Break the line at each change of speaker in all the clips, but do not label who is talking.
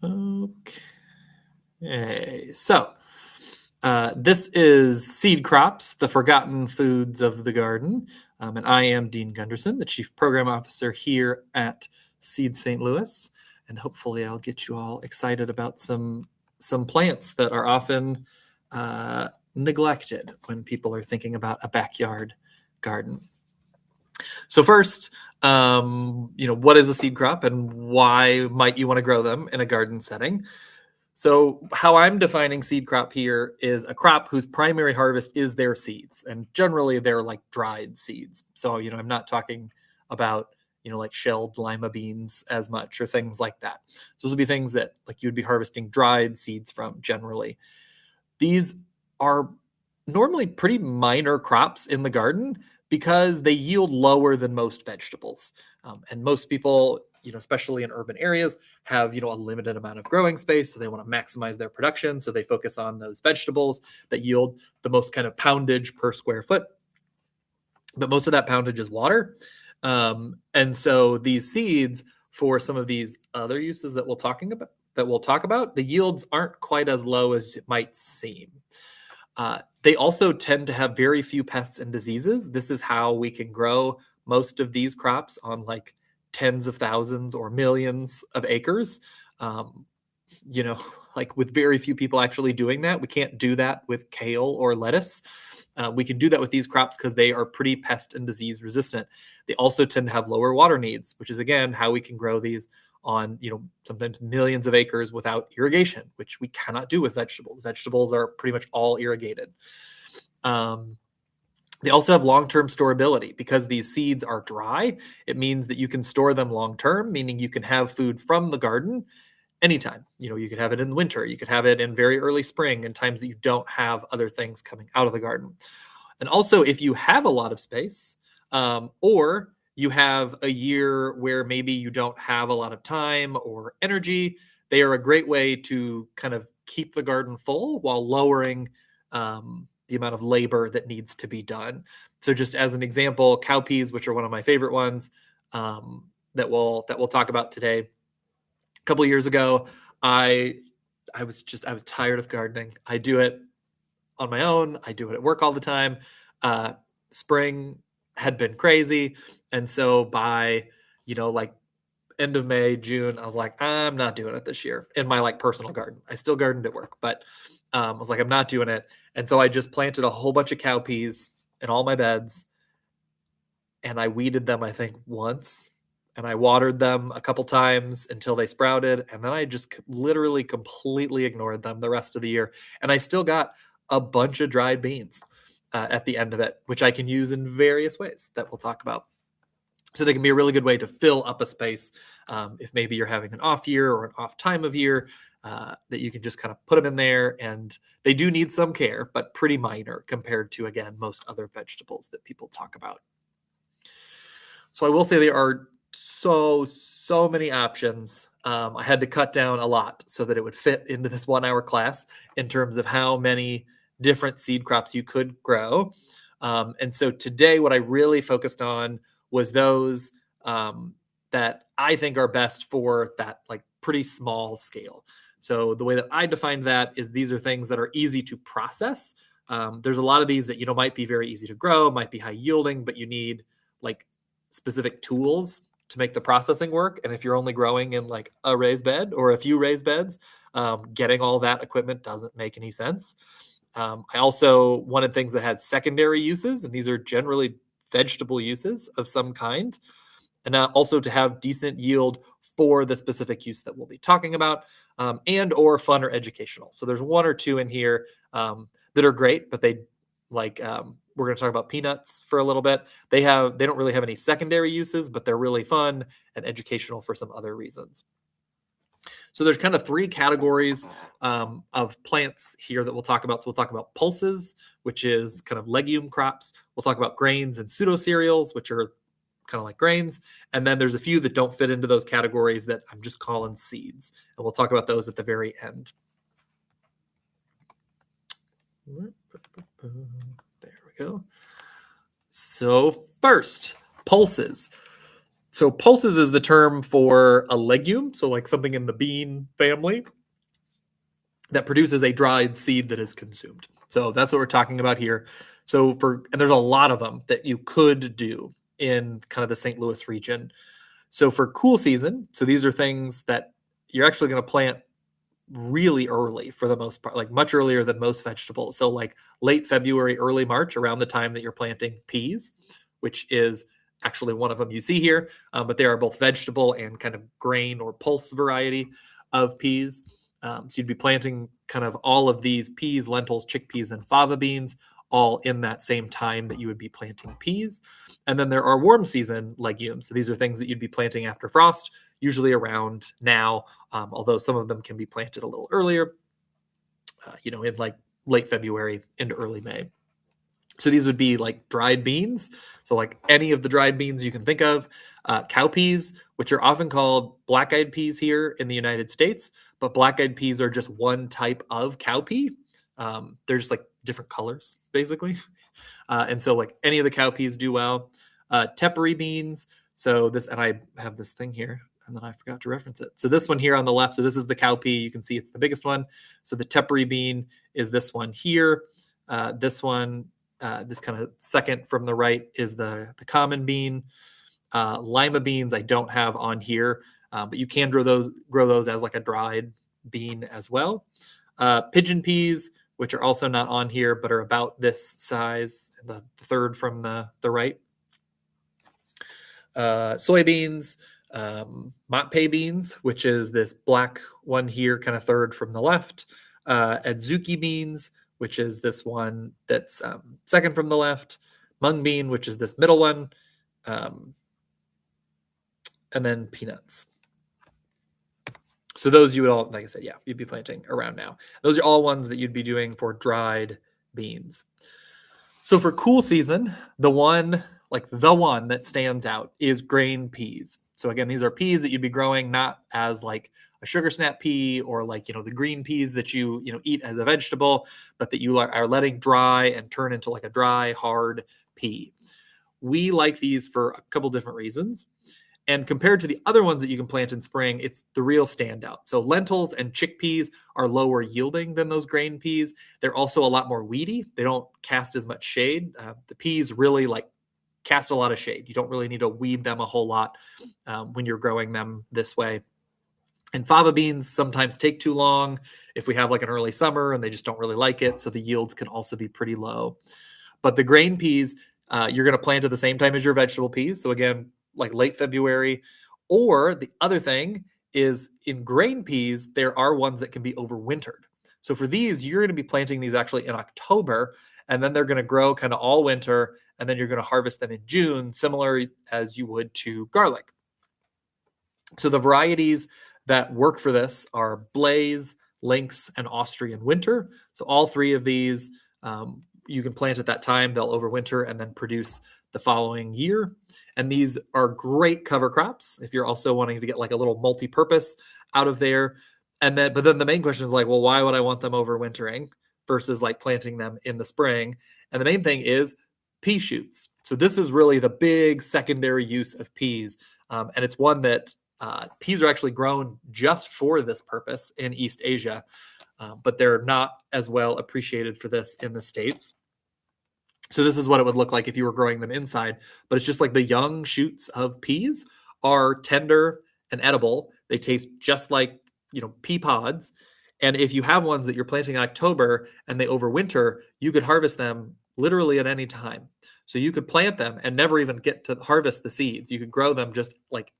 Okay, so this is Seed Crops, the Forgotten Foods of the Garden. And I am Dean Gunderson, the Chief Program Officer here at Seed St. Louis. And hopefully I'll get you all excited about some plants that are often neglected when people are thinking about a backyard garden. So first, what is a seed crop and why might you want to grow them in a garden setting? So how I'm defining seed crop here is a crop whose primary harvest is their seeds, and generally they're like dried seeds. So I'm not talking about like shelled lima beans as much or things like that. So those would be things that like you'd be harvesting dried seeds from generally. These are normally pretty minor crops in the garden because they yield lower than most vegetables. And most people, especially in urban areas, have a limited amount of growing space, so they want to maximize their production. So they focus on those vegetables that yield the most kind of poundage per square foot. But most of that poundage is water, and so these seeds for some of these other uses that we'll talk about, the yields aren't quite as low as it might seem. They also tend to have very few pests and diseases. This is how we can grow most of these crops on like tens of thousands or millions of acres. Um, you know, like with very few people actually doing that. We can't do that with kale or lettuce. We can do that with these crops because they are pretty pest and disease resistant. They also tend to have lower water needs, which is again how we can grow these on sometimes millions of acres without irrigation, which we cannot do with vegetables. Vegetables are pretty much all irrigated. They also have long-term storability because these seeds are dry. It means that you can store them long-term, meaning you can have food from the garden anytime. You could have it in the winter, you could have it in very early spring and times that you don't have other things coming out of the garden. And also, if you have a lot of space, or you have a year where maybe you don't have a lot of time or energy, they are a great way to kind of keep the garden full while lowering the amount of labor that needs to be done. So, just as an example, cowpeas, which are one of my favorite ones, that we'll talk about today. A couple of years ago, I was tired of gardening. I do it on my own. I do it at work all the time. Spring had been crazy, and so by like end of May, June, I was like, I'm not doing it this year in my like personal garden. I still gardened at work, but I was like, I'm not doing it, and so I just planted a whole bunch of cowpeas in all my beds, and I weeded them, I think, once. And I watered them a couple times until they sprouted. And then I just literally completely ignored them the rest of the year. And I still got a bunch of dried beans at the end of it, which I can use in various ways that we'll talk about. So they can be a really good way to fill up a space if maybe you're having an off year or an off time of year, that you can just kind of put them in there. And they do need some care, but pretty minor compared to, again, most other vegetables that people talk about. So I will say there are so many options. I had to cut down a lot so that it would fit into this 1 hour class in terms of how many different seed crops you could grow. And so today, what I really focused on was those that I think are best for that like pretty small scale. So the way that I defined that is these are things that are easy to process. There's a lot of these that might be very easy to grow, might be high yielding, but you need like specific tools to make the processing work. And if you're only growing in like a raised bed or a few raised beds, getting all that equipment doesn't make any sense. I also wanted things that had secondary uses, and these are generally vegetable uses of some kind, and also to have decent yield for the specific use that we'll be talking about, and or fun or educational. So there's one or two in here that are great, but they like we're going to talk about peanuts for a little bit. They don't really have any secondary uses, but they're really fun and educational for some other reasons. So there's kind of three categories of plants here that we'll talk about. So we'll talk about pulses, which is kind of legume crops. We'll talk about grains and pseudo cereals, which are kind of like grains. And then there's a few that don't fit into those categories that I'm just calling seeds. And we'll talk about those at the very end. There we go. So first, pulses. So pulses is the term for a legume, so like something in the bean family that produces a dried seed that is consumed. So that's what we're talking about here. And there's a lot of them that you could do in kind of the St. Louis region. So for cool season, so these are things that you're actually going to plant really early for the most part, like much earlier than most vegetables. So like late February, early March, around the time that you're planting peas, which is actually one of them you see here. But they are both vegetable and kind of grain or pulse variety of peas. So you'd be planting kind of all of these peas, lentils, chickpeas, and fava beans all in that same time that you would be planting peas. And then there are warm season legumes. So these are things that you'd be planting after frost, usually around now, although some of them can be planted a little earlier, in like late February into early May. So these would be like dried beans. So like any of the dried beans you can think of, cowpeas, which are often called black-eyed peas here in the United States, but black-eyed peas are just one type of cowpea. They're just like different colors, basically. And so like any of the cowpeas do well. Tepary beans. And I have this thing here, and then I forgot to reference it. So this one here on the left, so this is the cowpea. You can see it's the biggest one. So the tepary bean is this one here. This one, this kind of second from the right is the common bean. Lima beans I don't have on here, but you can grow those as like a dried bean as well. Pigeon peas, which are also not on here, but are about this size, the third from the right. Soybeans, mate beans, which is this black one here, kind of third from the left. Adzuki beans, which is this one that's second from the left. Mung bean, which is this middle one. And then peanuts. So those you would all, like I said, yeah, you'd be planting around now. Those are all ones that you'd be doing for dried beans. So for cool season, the one that stands out is grain peas. So again, these are peas that you'd be growing not as like a sugar snap pea or like, the green peas that you eat as a vegetable, but that you are letting dry and turn into like a dry, hard pea. We like these for a couple different reasons. And compared to the other ones that you can plant in spring, it's the real standout. So lentils and chickpeas are lower yielding than those grain peas. They're also a lot more weedy. They don't cast as much shade. The peas really cast a lot of shade. You don't really need to weed them a whole lot when you're growing them this way. And fava beans sometimes take too long if we have like an early summer and they just don't really like it. So the yields can also be pretty low. But the grain peas, you're going to plant at the same time as your vegetable peas. So again, like late February. Or the other thing is in grain peas, there are ones that can be overwintered. So for these, you're going to be planting these actually in October, and then they're going to grow kind of all winter, and then you're going to harvest them in June, similar as you would to garlic. So the varieties that work for this are Blaze, Lynx, and Austrian Winter. So all three of these you can plant at that time. They'll overwinter and then produce the following year. And these are great cover crops if you're also wanting to get like a little multi-purpose out of there. But then the main question is like, well, why would I want them overwintering versus like planting them in the spring? And the main thing is pea shoots. So this is really the big secondary use of peas. And it's one that peas are actually grown just for this purpose in East Asia, but they're not as well appreciated for this in the States. So this is what it would look like if you were growing them inside, but it's just like the young shoots of peas are tender and edible. They taste just like, pea pods. And if you have ones that you're planting in October and they overwinter, you could harvest them literally at any time. So you could plant them and never even get to harvest the seeds. You could grow them just like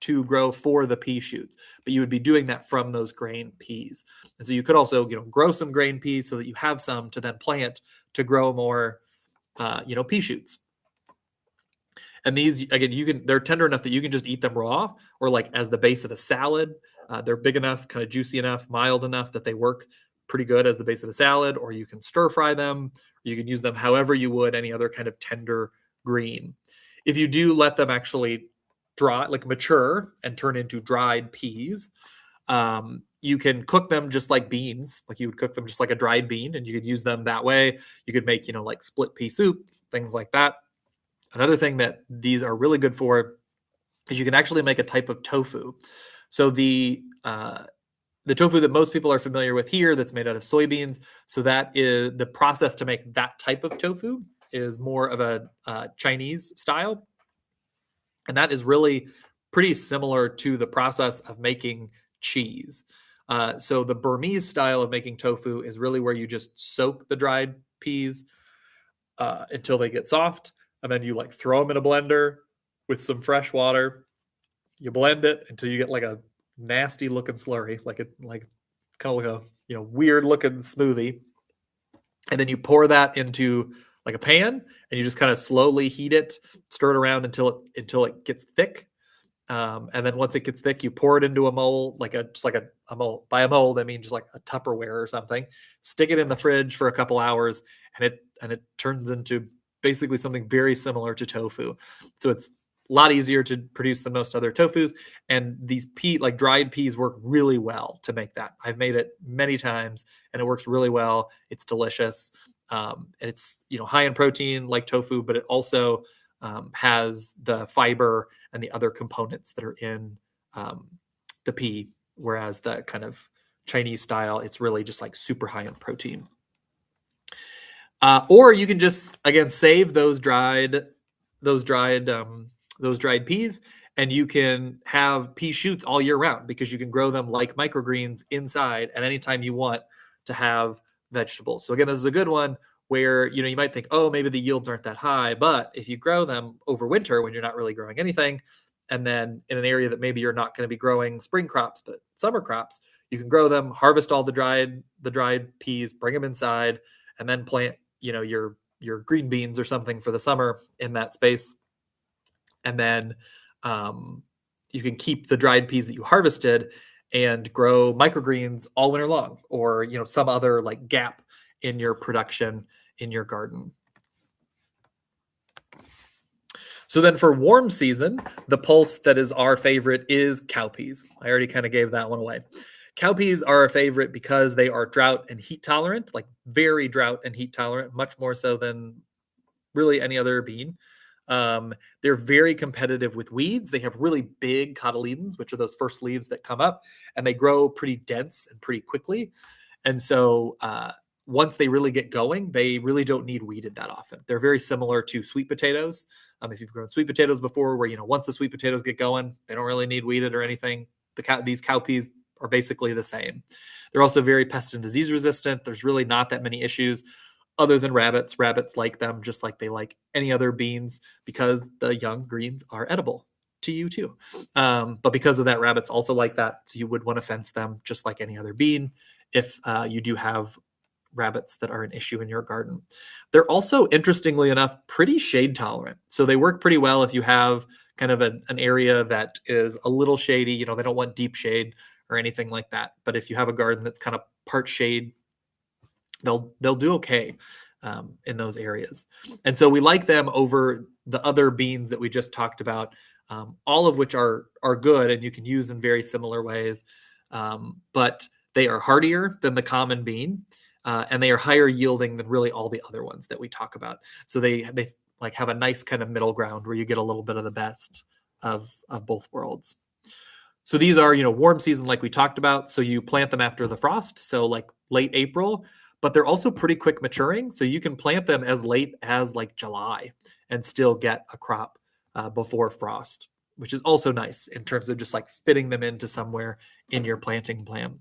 to grow for the pea shoots, but you would be doing that from those grain peas. And so you could also, grow some grain peas so that you have some to then plant to grow more pea shoots. And these, again, they're tender enough that you can just eat them raw or like as the base of a salad. They're big enough, kind of juicy enough, mild enough that they work pretty good as the base of a salad, or you can stir fry them, or you can use them however you would any other kind of tender green. If you do let them actually dry, like mature and turn into dried peas, you can cook them just like beans. Like you would cook them just like a dried bean, and you could use them that way. You could make, like split pea soup, things like that. Another thing that these are really good for is you can actually make a type of tofu. So the tofu that most people are familiar with here, that's made out of soybeans. So that is the process to make that type of tofu is more of a Chinese style, and that is really pretty similar to the process of making cheese. So the Burmese style of making tofu is really where you just soak the dried peas until they get soft, and then you like throw them in a blender with some fresh water. You blend it until you get like a nasty looking slurry, like kind of like a weird looking smoothie, and then you pour that into like a pan, and you just kind of slowly heat it, stir it around until it gets thick. And then once it gets thick, you pour it into a mold, a mold. By a mold, I mean just like a Tupperware or something. Stick it in the fridge for a couple hours, and it turns into basically something very similar to tofu. So it's a lot easier to produce than most other tofus. And these like dried peas work really well to make that. I've made it many times, and it works really well. It's delicious. And it's high in protein like tofu, but it also has the fiber and the other components that are in the pea, whereas the kind of Chinese style, it's really just like super high in protein. Or you can just again save those dried those dried peas, and you can have pea shoots all year round because you can grow them like microgreens inside at any time you want to have vegetables. So again, this is a good one where you might think, oh, maybe the yields aren't that high, but if you grow them over winter when you're not really growing anything, and then in an area that maybe you're not going to be growing spring crops but summer crops, you can grow them, harvest all the dried peas, bring them inside, and then plant your green beans or something for the summer in that space, and then you can keep the dried peas that you harvested and grow microgreens all winter long, or some other like gap in your production in your garden. So then for warm season, the pulse that is our favorite is cowpeas. I already kind of gave that one away. Cowpeas are our favorite because they are drought and heat tolerant, like very drought and heat tolerant, much more so than really any other bean. They're very competitive with weeds. They have really big cotyledons, which are those first leaves that come up, and they grow pretty dense and pretty quickly. And so once they really get going, they really don't need weeded that often. They're very similar to sweet potatoes. If you've grown sweet potatoes before, where once the sweet potatoes get going, they don't really need weeded or anything. These cowpeas are basically the same. They're also very pest and disease resistant. There's really not that many issues other than rabbits. Rabbits like them just like they like any other beans because the young greens are edible to you too. But because of that, rabbits also like that. So you would want to fence them just like any other bean if you do have rabbits that are an issue in your garden. They're also, interestingly enough, pretty shade tolerant. So they work pretty well if you have kind of an area that is a little shady. They don't want deep shade or anything like that. But if you have a garden that's kind of part shade, they'll do okay in those areas. And so we like them over the other beans that we just talked about, all of which are good and you can use in very similar ways. But they are hardier than the common bean, and they are higher yielding than really all the other ones that we talk about. So they like have a nice kind of middle ground where you get a little bit of the best of both worlds. So these are, warm season like we talked about. So you plant them after the frost, so like late April, but they're also pretty quick maturing. So you can plant them as late as like July and still get a crop before frost, which is also nice in terms of just like fitting them into somewhere in your planting plan.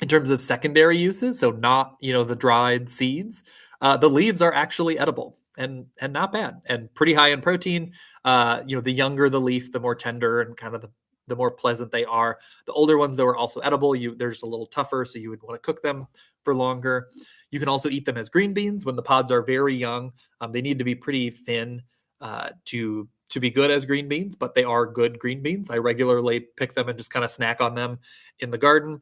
In terms of secondary uses, so not, the dried seeds, the leaves are actually edible and not bad and pretty high in protein. The younger the leaf, the more tender and kind of the more pleasant they are. The older ones, though, are also edible. They're just a little tougher, so you would want to cook them for longer. You can also eat them as green beans when the pods are very young. They need to be pretty thin to be good as green beans, but they are good green beans. I regularly pick them and just kind of snack on them in the garden.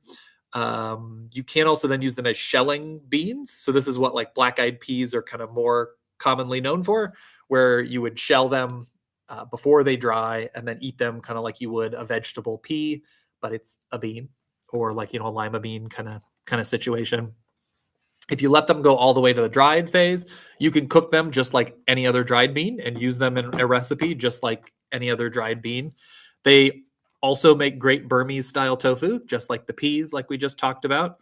You can also then use them as shelling beans. So this is what like black-eyed peas are kind of more commonly known for, where you would shell them before they dry and then eat them kind of like you would a vegetable pea, but it's a bean, or like a lima bean kind of situation. If you let them go all the way to the dried phase, you can cook them just like any other dried bean and use them in a recipe just like any other dried bean. They also make great Burmese style tofu, just like the peas, like we just talked about.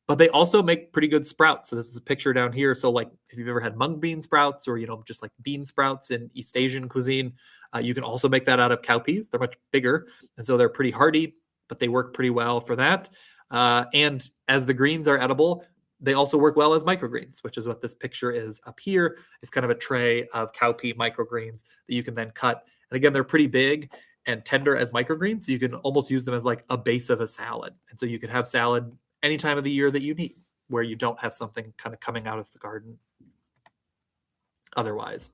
But they also make pretty good sprouts. So this is a picture down here. So like if you've ever had mung bean sprouts or just like bean sprouts in East Asian cuisine, you can also make that out of cowpeas. They're much bigger, and so they're pretty hardy, but they work pretty well for that. And as the greens are edible, they also work well as microgreens, which is what this picture is up here. It's kind of a tray of cowpea microgreens that you can then cut. And again, they're pretty big and tender as microgreens, so you can almost use them as like a base of a salad. And so you could have salad any time of the year that you need, where you don't have something kind of coming out of the garden otherwise.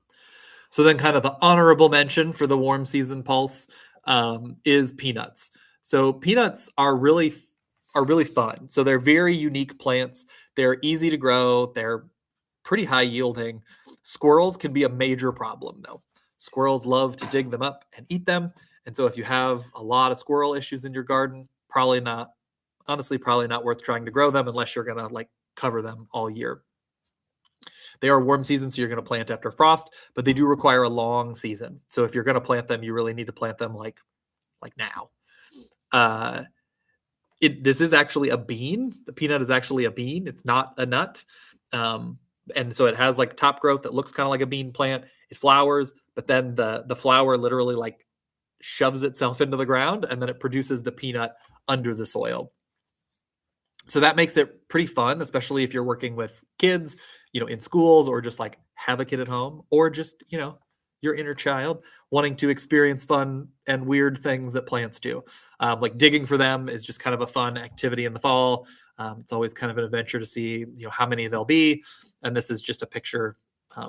So then kind of the honorable mention for the warm season pulse is peanuts. So peanuts are really fun. So they're very unique plants. They're easy to grow. They're pretty high yielding. Squirrels can be a major problem though. Squirrels love to dig them up and eat them. And so if you have a lot of squirrel issues in your garden, probably not worth trying to grow them unless you're going to like cover them all year. They are warm season, so you're going to plant after frost, but they do require a long season. So if you're going to plant them, you really need to plant them like now. This is actually a bean. The peanut is actually a bean. It's not a nut. And so it has like top growth that looks kind of like a bean plant. It flowers, but then the flower literally like shoves itself into the ground, and then it produces the peanut under the soil. So that makes it pretty fun, especially if you're working with kids, in schools, or just like have a kid at home, or just, your inner child wanting to experience fun and weird things that plants do. Like digging for them is just kind of a fun activity in the fall. It's always kind of an adventure to see, how many there'll be. And this is just a picture. I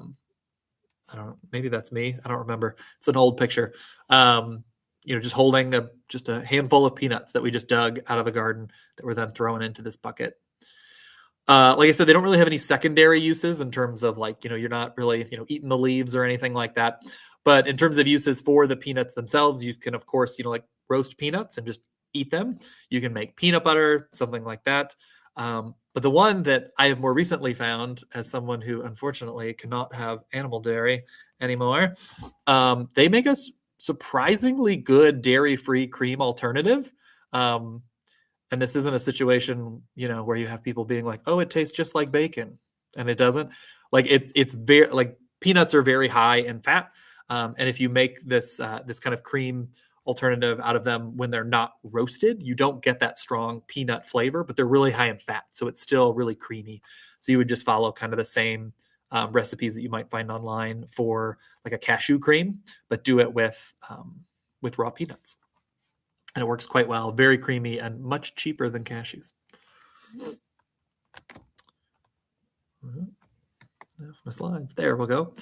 don't know, maybe that's me. I don't remember. It's an old picture. Just holding just a handful of peanuts that we just dug out of the garden that were then thrown into this bucket. Like I said, they don't really have any secondary uses in terms of like, you're not really, eating the leaves or anything like that. But in terms of uses for the peanuts themselves, you can, of course, like roast peanuts and just eat them. You can make peanut butter, something like that. But the one that I have more recently found, as someone who unfortunately cannot have animal dairy anymore, they make a surprisingly good dairy-free cream alternative. And this isn't a situation, where you have people being like, "Oh, it tastes just like bacon," and it doesn't. Like it's very like peanuts are very high in fat, and if you make this kind of cream alternative out of them when they're not roasted, you don't get that strong peanut flavor, but they're really high in fat, so it's still really creamy. So you would just follow kind of the same recipes that you might find online for like a cashew cream, but do it with raw peanuts. And it works quite well. Very creamy and much cheaper than cashews. My slides. There we'll go.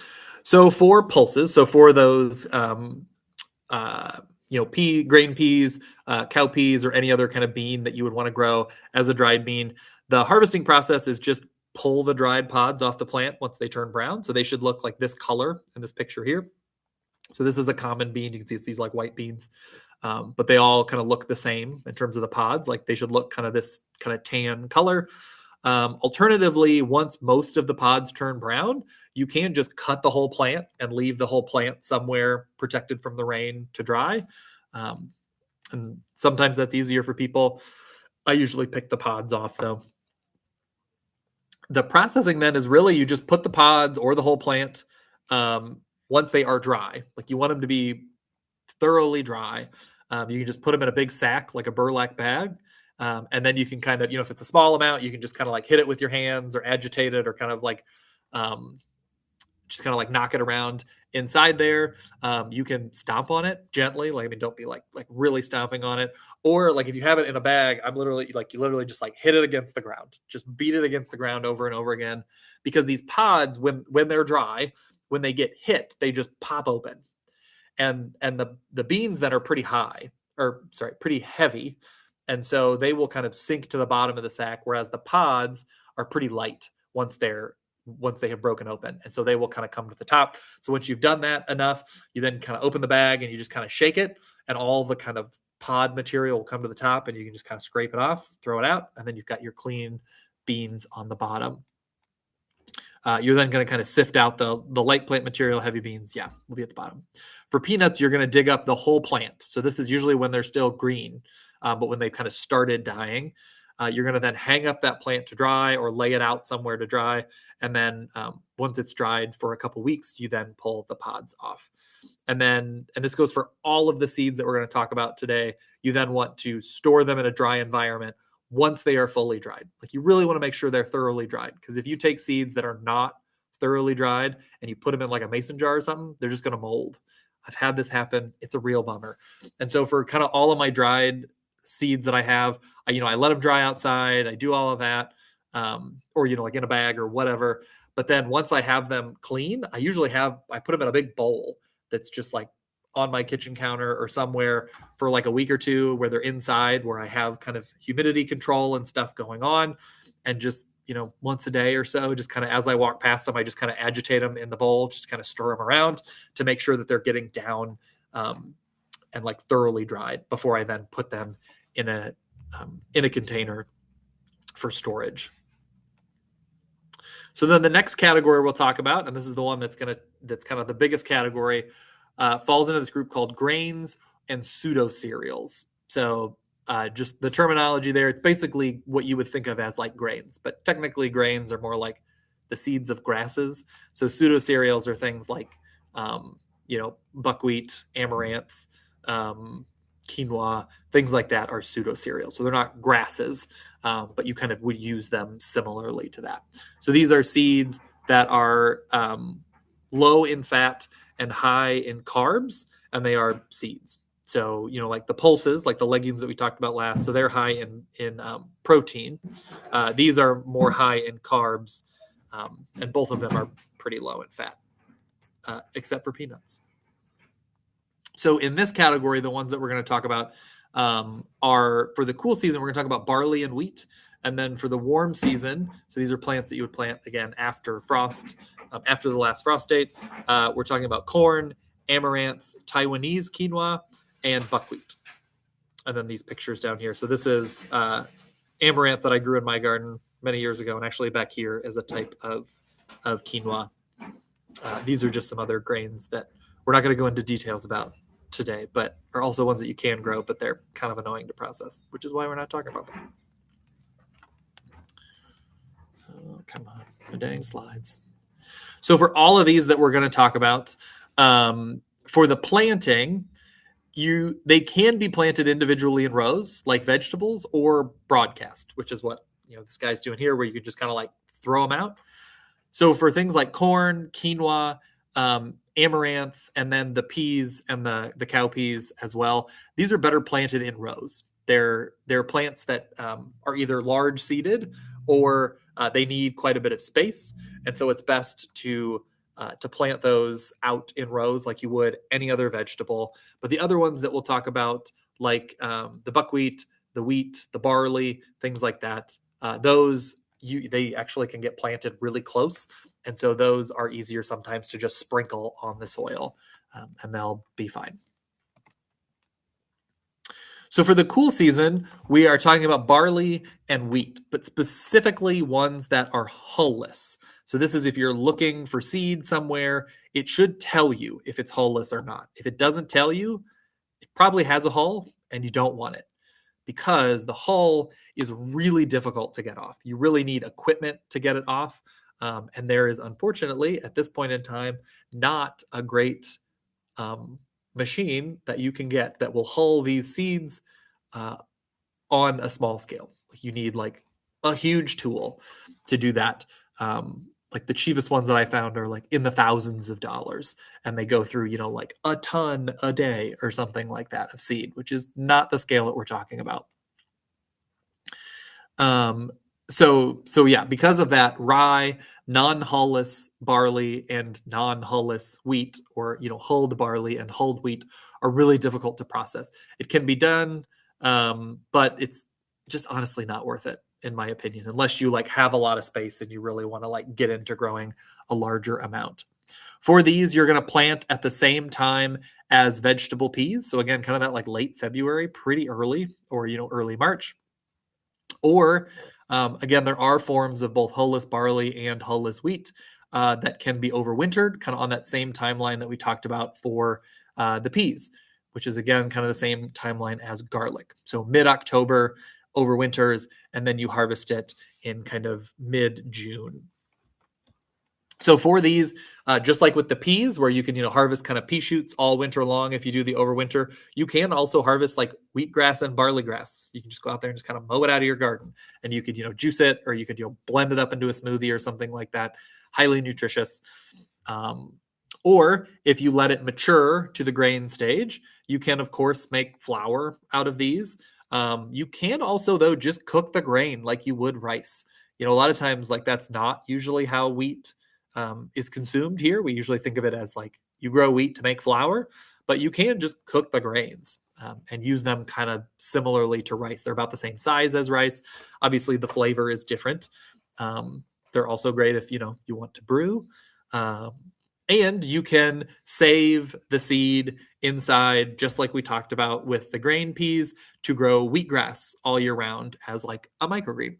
So for pulses, so for those, grain peas, cowpeas, or any other kind of bean that you would want to grow as a dried bean, the harvesting process is just pull the dried pods off the plant once they turn brown. So they should look like this color in this picture here. So this is a common bean. You can see it's these like white beans. But they all kind of look the same in terms of the pods. Like they should look kind of this kind of tan color. Alternatively, once most of the pods turn brown, you can just cut the whole plant and leave the whole plant somewhere protected from the rain to dry. And sometimes that's easier for people. I usually pick the pods off though. The processing then is really you just put the pods or the whole plant once they are dry. Like you want them to be thoroughly dry. You can just put them in a big sack, like a burlap bag. And then you can kind of, if it's a small amount, you can just kind of like hit it with your hands or agitate it or kind of like, just kind of like knock it around inside there. You can stomp on it gently. Like, I mean, don't be like really stomping on it. Or like if you have it in a bag, you literally just like hit it against the ground, just beat it against the ground over and over again. Because these pods, when they're dry, when they get hit, they just pop open. And the beans then are pretty heavy, and so they will kind of sink to the bottom of the sack, whereas the pods are pretty light once they have broken open, and so they will kind of come to the top. So once you've done that enough, you then kind of open the bag and you just kind of shake it, and all the kind of pod material will come to the top, and you can just kind of scrape it off, throw it out, and then you've got your clean beans on the bottom. You're then going to kind of sift out the light plant material. Heavy beans, yeah, will be at the bottom. For peanuts, you're going to dig up the whole plant. So this is usually when they're still green, but when they've kind of started dying, you're going to then hang up that plant to dry or lay it out somewhere to dry. And then once it's dried for a couple weeks, you then pull the pods off. And this goes for all of the seeds that we're going to talk about today. You then want to store them in a dry environment once they are fully dried. Like, you really want to make sure they're thoroughly dried, because if you take seeds that are not thoroughly dried and you put them in like a mason jar or something, they're just going to mold. I've had this happen. It's a real bummer. And so for kind of all of my dried seeds that I have, I let them dry outside. I do all of that, or like in a bag or whatever. But then once I have them clean, I put them in a big bowl that's just like on my kitchen counter or somewhere for like a week or two, where they're inside, where I have kind of humidity control and stuff going on. And just, once a day or so, just kind of as I walk past them, I just kind of agitate them in the bowl, just kind of stir them around to make sure that they're getting down and like thoroughly dried before I then put them in a container for storage. So then the next category we'll talk about, and this is the one that's kind of the biggest category, falls into this group called grains and pseudo cereals. So just the terminology there, it's basically what you would think of as like grains, but technically grains are more like the seeds of grasses. So pseudo cereals are things like buckwheat, amaranth, quinoa, things like that are pseudo cereals. So they're not grasses, but you kind of would use them similarly to that. So these are seeds that are low in fat and high in carbs, and they are seeds. So, like the pulses, like the legumes that we talked about last, so they're high in protein. These are more high in carbs, and both of them are pretty low in fat, except for peanuts. So in this category, the ones that we're going to talk about are, for the cool season, we're going to talk about barley and wheat. And then for the warm season, so these are plants that you would plant, again, after frost, after the last frost date. We're talking about corn, amaranth, Taiwanese quinoa, and buckwheat. And then these pictures down here. So this is amaranth that I grew in my garden many years ago. And actually back here is a type of quinoa. These are just some other grains that we're not going to go into details about today, but are also ones that you can grow, but they're kind of annoying to process, which is why we're not talking about them. Oh, come on, my dang slides. So for all of these that we're going to talk about, for the planting, they can be planted individually in rows like vegetables, or broadcast, which is what this guy's doing here, where you can just kind of like throw them out. So for things like corn, quinoa, amaranth, and then the peas and the cowpeas as well, these are better planted in rows. They're plants that are either large seeded, or they need quite a bit of space, and so it's best to plant those out in rows like you would any other vegetable. But the other ones that we'll talk about, like the buckwheat, the wheat, the barley, things like that, they actually can get planted really close. And so those are easier sometimes to just sprinkle on the soil, and they'll be fine. So for the cool season, we are talking about barley and wheat, but specifically ones that are hullless. So this is if you're looking for seed somewhere, it should tell you if it's hullless or not. If it doesn't tell you, it probably has a hull and you don't want it, because the hull is really difficult to get off. You really need equipment to get it off. And there is, unfortunately, at this point in time, not a great machine that you can get that will hull these seeds on a small scale. You need like a huge tool to do that. Like the cheapest ones that I found are like in the thousands of dollars, and they go through, like a ton a day or something like that of seed, which is not the scale that we're talking about. So yeah, because of that, rye, non-hullless barley, and non-hullless wheat, or hulled barley and hulled wheat, are really difficult to process. It can be done, but it's just honestly not worth it, in my opinion, unless you like have a lot of space and you really want to like get into growing a larger amount. For these, you're going to plant at the same time as vegetable peas. So again, kind of that like late February, pretty early, or early March. Or Again, there are forms of both hulless barley and hulless wheat that can be overwintered, kind of on that same timeline that we talked about for the peas, which is again kind of the same timeline as garlic. So mid-October overwinters, and then you harvest it in kind of mid-June. So for these, just like with the peas, where you can harvest kind of pea shoots all winter long if you do the overwinter, you can also harvest like wheatgrass and barley grass. You can just go out there and just kind of mow it out of your garden, and you could juice it, or you could blend it up into a smoothie or something like that. Highly nutritious. Um, or if you let it mature to the grain stage, you can of course make flour out of these. You can also though just cook the grain like you would rice. A lot of times like that's not usually how wheat is consumed here. We usually think of it as like you grow wheat to make flour, but you can just cook the grains and use them kind of similarly to rice. They're about the same size as rice. Obviously, the flavor is different. They're also great if you want to brew, and you can save the seed inside, just like we talked about with the grain peas, to grow wheatgrass all year round as like a microgreen.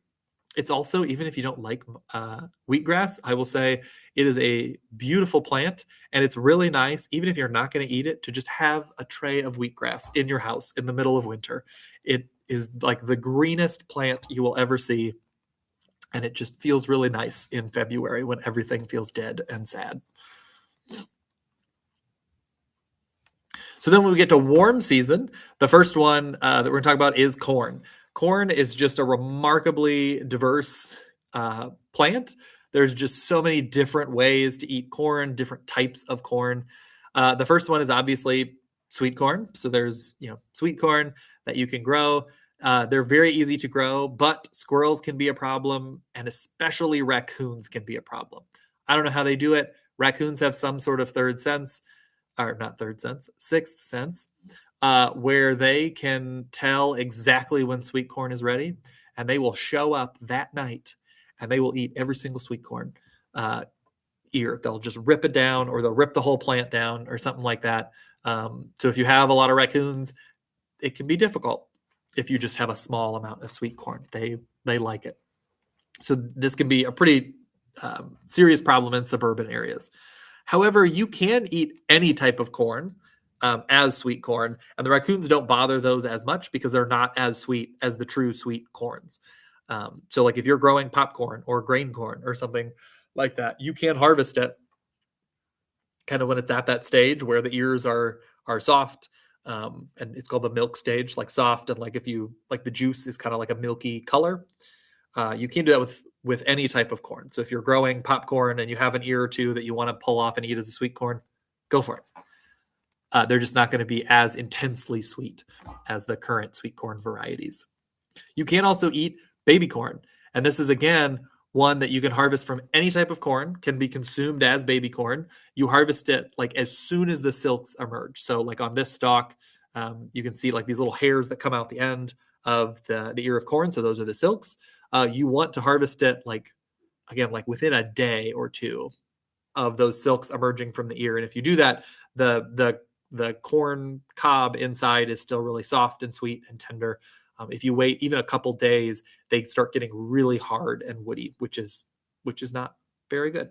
It's also, even if you don't like wheatgrass, I will say it is a beautiful plant, and it's really nice, even if you're not going to eat it, to just have a tray of wheatgrass in your house in the middle of winter. It is like the greenest plant you will ever see, and it just feels really nice in February when everything feels dead and sad. So then when we get to warm season, the first one that we're going to talk about is corn. Corn is just a remarkably diverse plant. There's just so many different ways to eat corn, different types of corn. The first one is obviously sweet corn. So there's sweet corn that you can grow. They're very easy to grow, but squirrels can be a problem, and especially raccoons can be a problem. I don't know how they do it. Raccoons have some sort of sixth sense, where they can tell exactly when sweet corn is ready, and they will show up that night, and they will eat every single sweet corn ear. They'll just rip it down, or they'll rip the whole plant down, or something like that. So if you have a lot of raccoons, it can be difficult if you just have a small amount of sweet corn. They like it. So this can be a pretty serious problem in suburban areas. However, you can eat any type of corn as sweet corn, and the raccoons don't bother those as much because they're not as sweet as the true sweet corns. So like if you're growing popcorn or grain corn or something like that, you can harvest it kind of when it's at that stage where the ears are soft, and it's called the milk stage, like soft, and like if you like the juice is kind of like a milky color. You can do that with any type of corn. So if you're growing popcorn and you have an ear or two that you want to pull off and eat as a sweet corn, go for it. They're just not going to be as intensely sweet as the current sweet corn varieties. You can also eat baby corn. And this is, again, one that you can harvest from any type of corn, can be consumed as baby corn. You harvest it like as soon as the silks emerge. So like on this stalk, you can see like these little hairs that come out the end of the ear of corn. So those are the silks. You want to harvest it like within a day or two of those silks emerging from the ear. And if you do that, the corn cob inside is still really soft and sweet and tender. If you wait even a couple days, they start getting really hard and woody, which is not very good.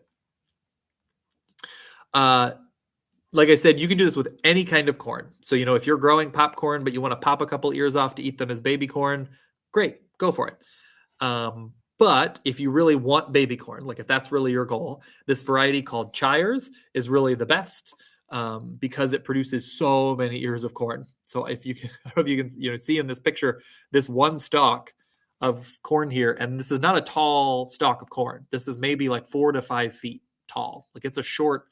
Like I said, you can do this with any kind of corn. So, if you're growing popcorn, but you want to pop a couple ears off to eat them as baby corn, great, go for it. But if you really want baby corn, like if that's really your goal, this variety called Chia's is really the best because it produces so many ears of corn. So if you can, I don't know if you can, see in this picture, this one stalk of corn here, and this is not a tall stalk of corn. This is maybe like 4 to 5 feet tall. Like it's a short,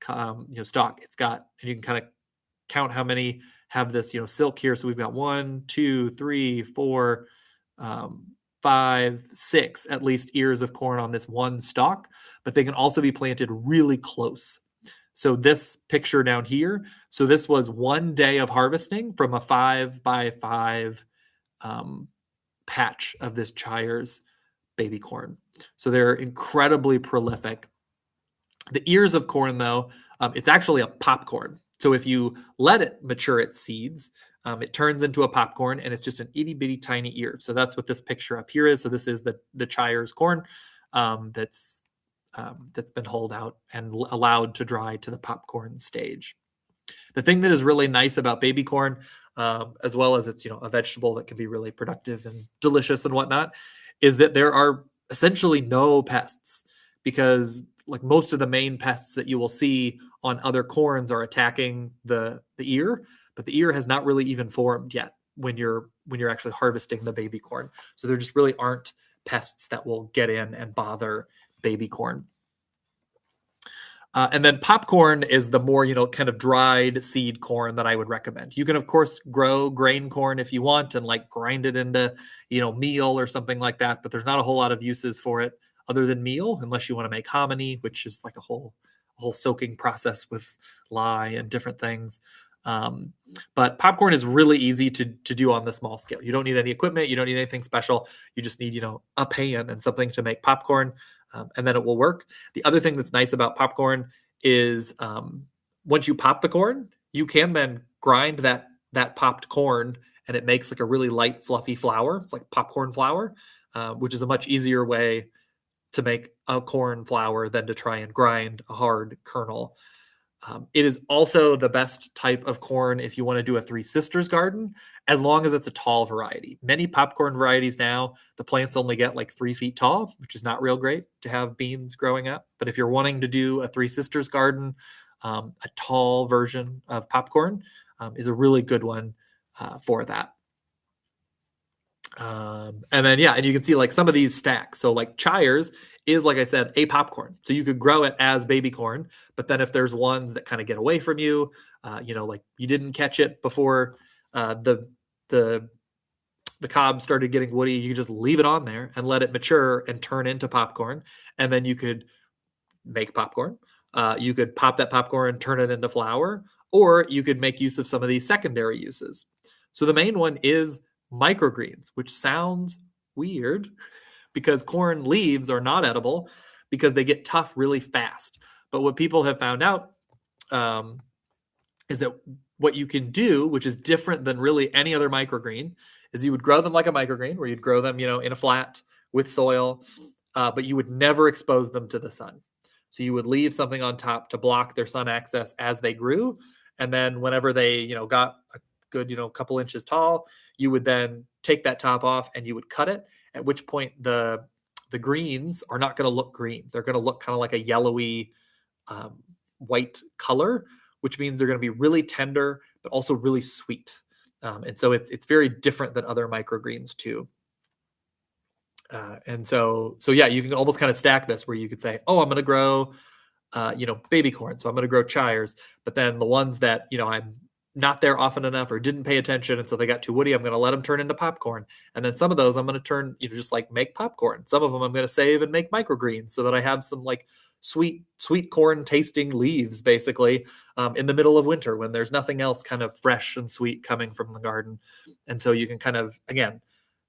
stalk. It's got, and you can kind of count how many have this, silk here. So we've got 1, 2, 3, 4, 5, 6 at least ears of corn on this one stalk, but they can also be planted really close. So this picture down here, so this was 1 day of harvesting from a 5 by 5 patch of this Chia's baby corn. So they're incredibly prolific. The ears of corn, though, it's actually a popcorn. So if you let it mature its seeds, It turns into a popcorn, and it's just an itty bitty tiny ear. So that's what this picture up here is. So this is the Chire's corn that's been hauled out and allowed to dry to the popcorn stage. The thing that is really nice about baby corn, as well as it's a vegetable that can be really productive and delicious and whatnot, is that there are essentially no pests, because like most of the main pests that you will see on other corns are attacking the ear, but the ear has not really even formed yet when you're actually harvesting the baby corn. So there just really aren't pests that will get in and bother baby corn. And then popcorn is the more, kind of dried seed corn that I would recommend. You can, of course, grow grain corn if you want and like grind it into, meal or something like that. But there's not a whole lot of uses for it other than meal, unless you want to make hominy, which is like a whole soaking process with lye and different things. But popcorn is really easy to do on the small scale. You don't need any equipment. You don't need anything special. You just need, a pan and something to make popcorn. And then it will work. The other thing that's nice about popcorn is once you pop the corn, you can then grind that popped corn, and it makes like a really light, fluffy flour. It's like popcorn flour, which is a much easier way to make a corn flour than to try and grind a hard kernel. It is also the best type of corn if you want to do a Three Sisters garden, as long as it's a tall variety. Many popcorn varieties now, the plants only get like 3 feet tall, which is not real great to have beans growing up. But if you're wanting to do a Three Sisters garden, a tall version of popcorn is a really good one for that. And then, and you can see like some of these stacks. So like Chire's is, like I said, a popcorn. So you could grow it as baby corn, but then if there's ones that kind of get away from you, like you didn't catch it before the cob started getting woody, you just leave it on there and let it mature and turn into popcorn. And then you could make popcorn. You could pop that popcorn, turn it into flour, or you could make use of some of these secondary uses. So the main one is microgreens, which sounds weird because corn leaves are not edible because they get tough really fast. But what people have found out is that what you can do, which is different than really any other microgreen, is you would grow them like a microgreen, where you'd grow them, in a flat with soil, but you would never expose them to the sun. So you would leave something on top to block their sun access as they grew. And then whenever they, got a good, couple inches tall, you would then take that top off and you would cut it, at which point the greens are not going to look green. They're going to look kind of like a yellowy white color, which means they're going to be really tender, but also really sweet. And so it's very different than other microgreens too. And so you can almost kind of stack this where you could say, oh, I'm going to grow, baby corn. So I'm going to grow Chire's, but then the ones that, I'm not there often enough or didn't pay attention, and so they got too woody, I'm going to let them turn into popcorn. And then some of those I'm going to turn, just like make popcorn. Some of them I'm going to save and make microgreens so that I have some like sweet corn tasting leaves, basically, in the middle of winter when there's nothing else kind of fresh and sweet coming from the garden. And so you can kind of, again,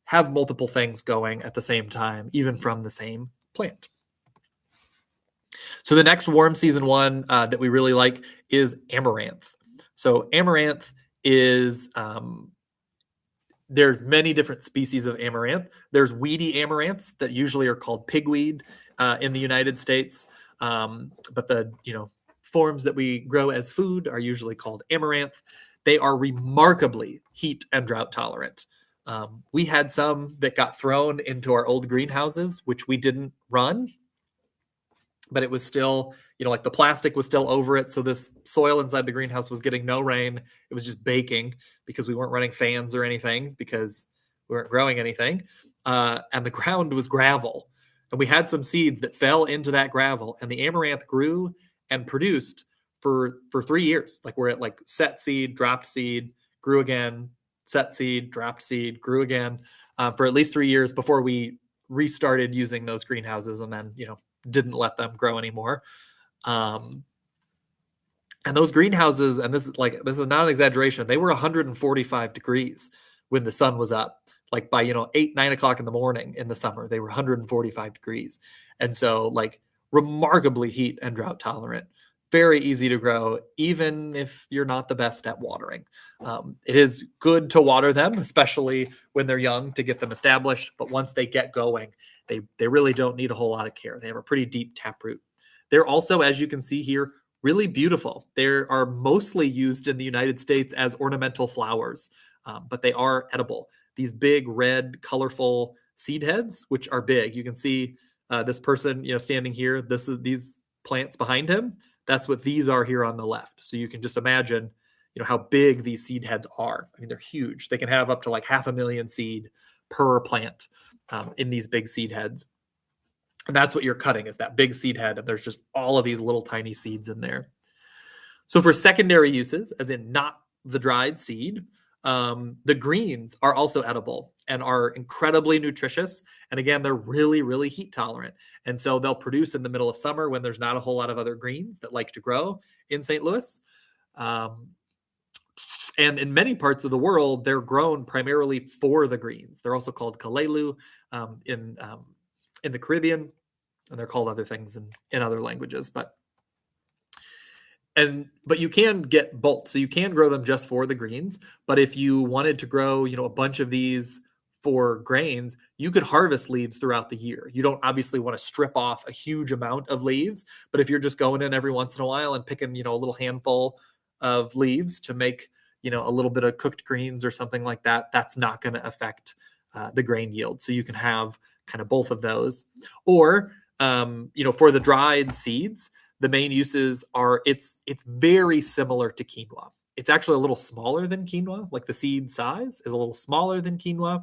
have multiple things going at the same time, even from the same plant. So the next warm season one that we really like is amaranth. So amaranth is, there's many different species of amaranth. There's weedy amaranths that usually are called pigweed in the United States. But the, forms that we grow as food are usually called amaranth. They are remarkably heat and drought tolerant. We had some that got thrown into our old greenhouses, which we didn't run, but it was still, like the plastic was still over it. So this soil inside the greenhouse was getting no rain. It was just baking because we weren't running fans or anything because we weren't growing anything. And the ground was gravel. And we had some seeds that fell into that gravel, and the amaranth grew and produced for 3 years. Like we're at like set seed, dropped seed, grew again, set seed, dropped seed, grew again, for at least 3 years before we restarted using those greenhouses and then, didn't let them grow anymore. And those greenhouses, and this is not an exaggeration, they were 145 degrees when the sun was up. Like by, 8, 9 o'clock in the morning in the summer, they were 145 degrees. And so like remarkably heat and drought tolerant. very easy to grow, even if you're not the best at watering. It is good to water them, especially when they're young, to get them established. But once they get going, they really don't need a whole lot of care. They have a pretty deep taproot. They're also, as you can see here, really beautiful. They are mostly used in the United States as ornamental flowers, but they are edible. These big, red, colorful seed heads, which are big. You can see this person, standing here. This is these plants behind him. That's what these are here on the left. So you can just imagine, how big these seed heads are. I mean, they're huge. They can have up to like 500,000 seed per plant in these big seed heads. And that's what you're cutting, is that big seed head. And there's just all of these little tiny seeds in there. So for secondary uses, as in not the dried seed, the greens are also edible and are incredibly nutritious. And again, they're really, really heat tolerant. And so they'll produce in the middle of summer when there's not a whole lot of other greens that like to grow in St. Louis. And in many parts of the world, they're grown primarily for the greens. They're also called kalelu in the Caribbean, and they're called other things in other languages. But you can get both. So you can grow them just for the greens. But if you wanted to grow, a bunch of these for grains, you could harvest leaves throughout the year. You don't obviously want to strip off a huge amount of leaves, but if you're just going in every once in a while and picking, a little handful of leaves to make, a little bit of cooked greens or something like that, that's not going to affect the grain yield. So you can have kind of both of those. Or, for the dried seeds, the main uses are it's very similar to quinoa. It's actually a little smaller than quinoa. Like the seed size is a little smaller than quinoa.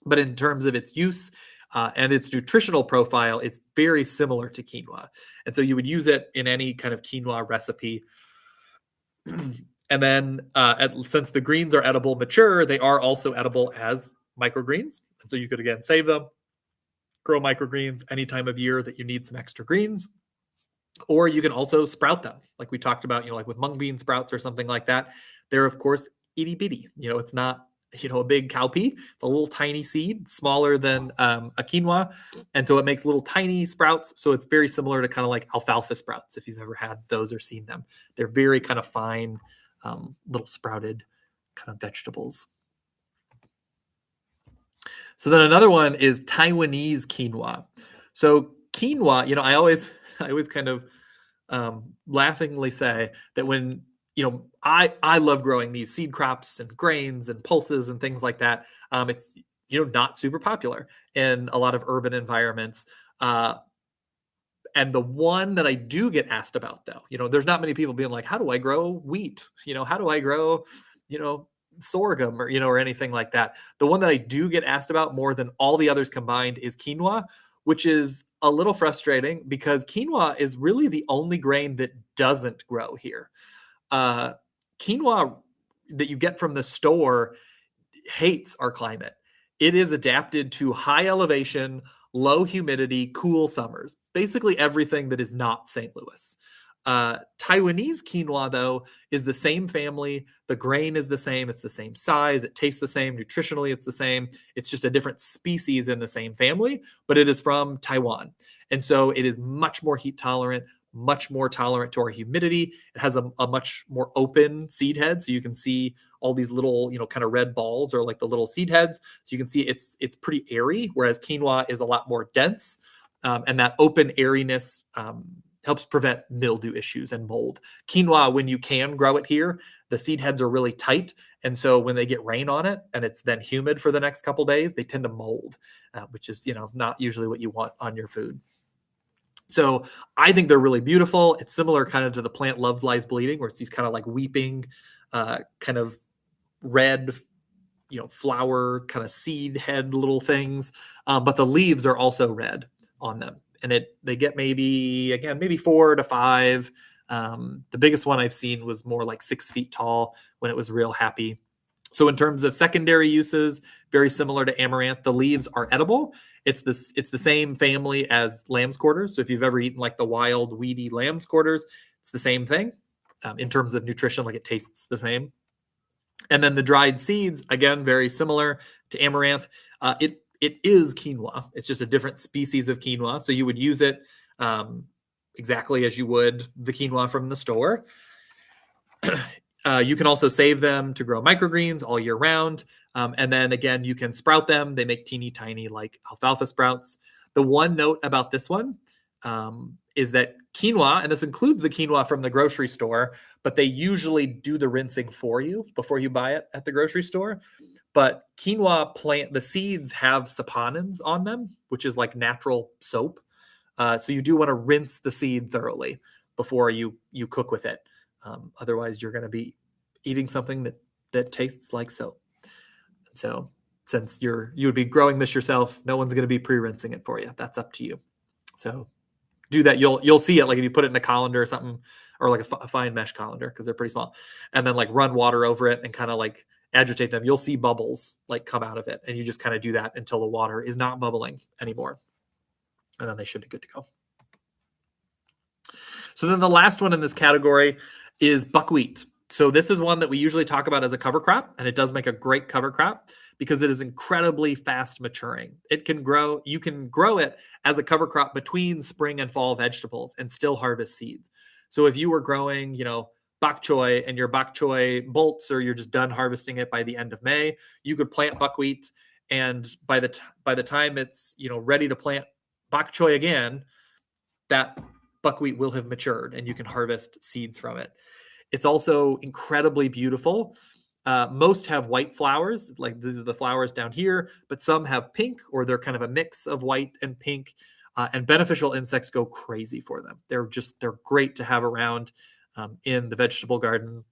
But in terms of its use and its nutritional profile, it's very similar to quinoa. And so you would use it in any kind of quinoa recipe. And then since the greens are edible mature, they are also edible as microgreens. And so you could, again, save them, grow microgreens any time of year that you need some extra greens. Or you can also sprout them, like we talked about, like with mung bean sprouts or something like that. They're, of course, itty bitty. It's not, a big cowpea. It's a little tiny seed, smaller than a quinoa. And so it makes little tiny sprouts. So it's very similar to kind of like alfalfa sprouts, if you've ever had those or seen them. They're very kind of fine, little sprouted kind of vegetables. So then another one is Taiwanese quinoa. So quinoa, I always kind of laughingly say that when, I love growing these seed crops and grains and pulses and things like that. It's, not super popular in a lot of urban environments. And the one that I do get asked about, though, there's not many people being like, how do I grow wheat? How do I grow, sorghum or anything like that. The one that I do get asked about more than all the others combined is quinoa, which is a little frustrating because quinoa is really the only grain that doesn't grow here. Quinoa that you get from the store hates our climate. It is adapted to high elevation, low humidity, cool summers, basically everything that is not St. Louis. Taiwanese quinoa, though, is the same family. The grain is the same. It's the same size. It tastes the same. Nutritionally, it's the same. It's just a different species in the same family, but it is from Taiwan. And so it is much more heat tolerant, much more tolerant to our humidity. It has a much more open seed head. So you can see all these little, kind of red balls or like the little seed heads. So you can see it's pretty airy, whereas quinoa is a lot more dense. And that open airiness helps prevent mildew issues and mold. Quinoa, when you can grow it here, the seed heads are really tight. And so when they get rain on it and it's then humid for the next couple days, they tend to mold, which is, not usually what you want on your food. So I think they're really beautiful. It's similar kind of to the plant Love Lies Bleeding, where it's these kind of like weeping, kind of red, flower kind of seed head little things. But the leaves are also red on them. And they get maybe 4 to 5. The biggest one I've seen was more like 6 feet tall when it was real happy. So in terms of secondary uses, very similar to amaranth, the leaves are edible. It's the same family as lamb's quarters. So if you've ever eaten like the wild weedy lamb's quarters, it's the same thing in terms of nutrition, like it tastes the same. And then the dried seeds, again, very similar to amaranth. It is quinoa. It's just a different species of quinoa. So you would use it exactly as you would the quinoa from the store. You can also save them to grow microgreens all year round. And then again, you can sprout them. They make teeny tiny like alfalfa sprouts. The one note about this one is that quinoa, and this includes the quinoa from the grocery store, but they usually do the rinsing for you before you buy it at the grocery store. But quinoa plant, the seeds have saponins on them, which is like natural soap. So you do want to rinse the seed thoroughly before you cook with it. Otherwise, you're going to be eating something that tastes like soap. So since you would be growing this yourself, no one's going to be pre-rinsing it for you. That's up to you. So do that. You'll see it like if you put it in a colander or something, or like a fine mesh colander because they're pretty small, and then like run water over it and kind of like agitate them. You'll see bubbles like come out of it, and you just kind of do that until the water is not bubbling anymore, and then they should be good to go. So then the last one in this category is buckwheat. So this is one that we usually talk about as a cover crop, and it does make a great cover crop because it is incredibly fast maturing. It can grow, you can grow it as a cover crop between spring and fall vegetables and still harvest seeds. So if you were growing, bok choy and your bok choy bolts, or you're just done harvesting it by the end of May, you could plant buckwheat, and by the time it's ready to plant bok choy again, that buckwheat will have matured and you can harvest seeds from it. It's also incredibly beautiful. Most have white flowers, like these are the flowers down here, but some have pink, or they're kind of a mix of white and pink. And beneficial insects go crazy for them. They're great to have around in the vegetable garden.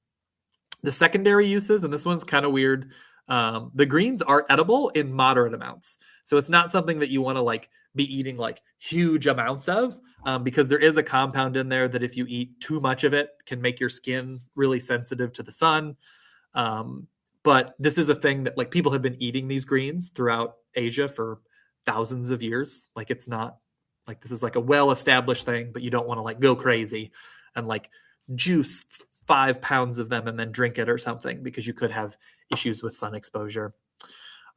The secondary uses, and this one's kind of weird. The greens are edible in moderate amounts. So it's not something that you want to like be eating like huge amounts of, because there is a compound in there that if you eat too much of it can make your skin really sensitive to the sun. But this is a thing that like people have been eating these greens throughout Asia for thousands of years. Like it's not like this is like a well-established thing, but you don't want to like go crazy and like juice 5 pounds of them and then drink it or something, because you could have issues with sun exposure.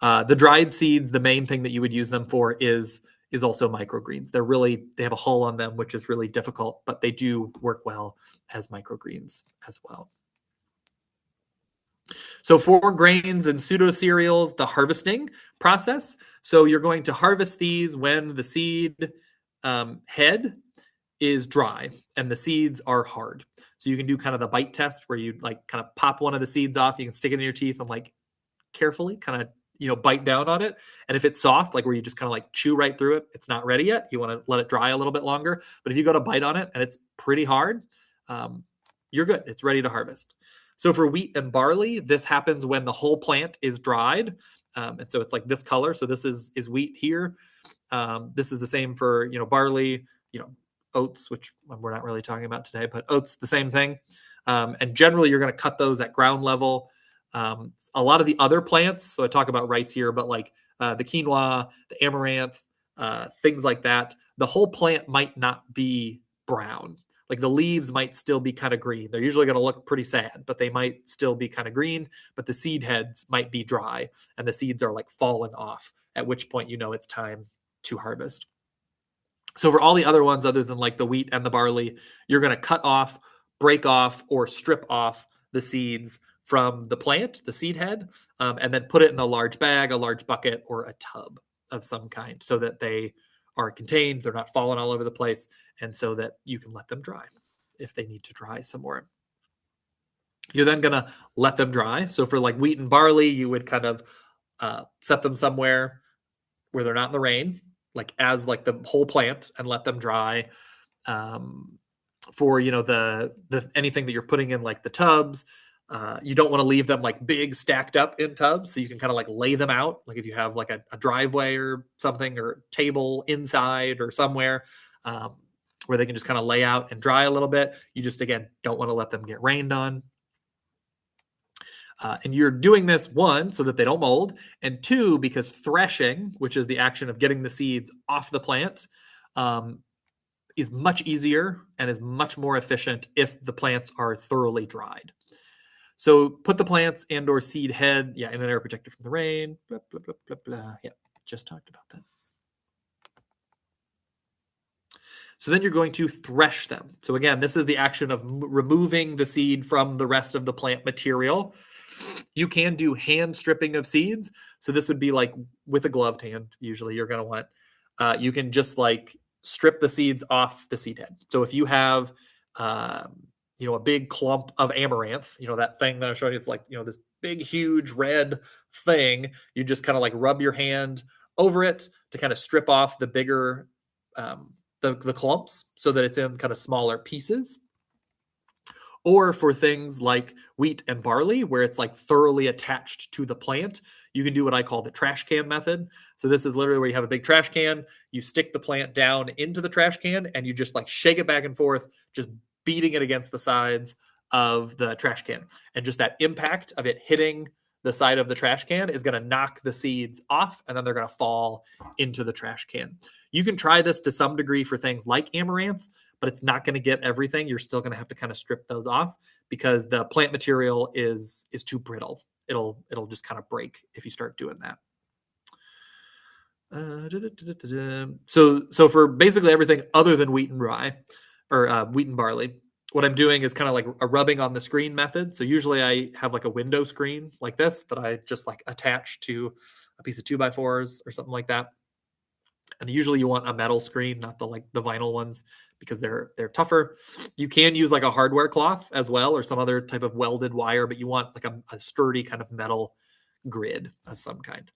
The dried seeds, the main thing that you would use them for is also microgreens. They have a hull on them, which is really difficult, but they do work well as microgreens as well. So for grains and pseudo cereals, the harvesting process. So you're going to harvest these when the seed head is dry and the seeds are hard. So you can do kind of the bite test where you like kind of pop one of the seeds off. You can stick it in your teeth and like carefully kind of bite down on it. And if it's soft, like where you just kind of like chew right through it, it's not ready yet. You want to let it dry a little bit longer. But if you go to bite on it and it's pretty hard, you're good. It's ready to harvest. So for wheat and barley, this happens when the whole plant is dried. And so it's like this color. So this is wheat here. This is the same for, barley, oats, which we're not really talking about today, but oats, the same thing. And generally you're going to cut those at ground level. A lot of the other plants, so I talk about rice here, but like the quinoa, the amaranth, things like that, the whole plant might not be brown. Like the leaves might still be kind of green. They're usually going to look pretty sad, but they might still be kind of green. But the seed heads might be dry and the seeds are like falling off, at which point it's time to harvest. So for all the other ones, other than like the wheat and the barley, you're going to cut off, break off, or strip off the seeds from the plant, the seed head, and then put it in a large bag, a large bucket, or a tub of some kind so that they are contained, they're not falling all over the place, and so that you can let them dry if they need to dry some more. You're then going to let them dry. So for like wheat and barley, you would kind of set them somewhere where they're not in the rain, like as like the whole plant, and let them dry. For the anything that you're putting in like the tubs, you don't want to leave them like big stacked up in tubs, so you can kind of like lay them out, like if you have like a driveway or something, or table inside or somewhere where they can just kind of lay out and dry a little bit. You just, again, don't want to let them get rained on. And you're doing this, one, so that they don't mold, and two, because threshing, which is the action of getting the seeds off the plant, is much easier and is much more efficient if the plants are thoroughly dried. So put the plants and or seed head, in an area protected from the rain, blah, blah, blah, blah, blah. Yeah, just talked about that. So then you're going to thresh them. So again, this is the action of removing the seed from the rest of the plant material. You can do hand stripping of seeds. So this would be like with a gloved hand, usually you're going to want. You can just like strip the seeds off the seed head. So if you have, a big clump of amaranth, that thing that I showed you, it's like, this big, huge red thing, you just kind of like rub your hand over it to kind of strip off the bigger, the clumps so that it's in kind of smaller pieces. Or for things like wheat and barley, where it's like thoroughly attached to the plant, you can do what I call the trash can method. So this is literally where you have a big trash can, you stick the plant down into the trash can, and you just like shake it back and forth, just beating it against the sides of the trash can. And just that impact of it hitting the side of the trash can is going to knock the seeds off, and then they're going to fall into the trash can. You can try this to some degree for things like amaranth, but it's not going to get everything. You're still going to have to kind of strip those off because the plant material is too brittle. It'll just kind of break if you start doing that. So for basically everything other than wheat and rye, or wheat and barley, what I'm doing is kind of like a rubbing on the screen method. So usually I have like a window screen like this that I just like attach to a piece of 2x4s or something like that. And usually you want a metal screen, not the vinyl ones, because they're tougher. You can use like a hardware cloth as well, or some other type of welded wire, but you want like a sturdy kind of metal grid of some kind.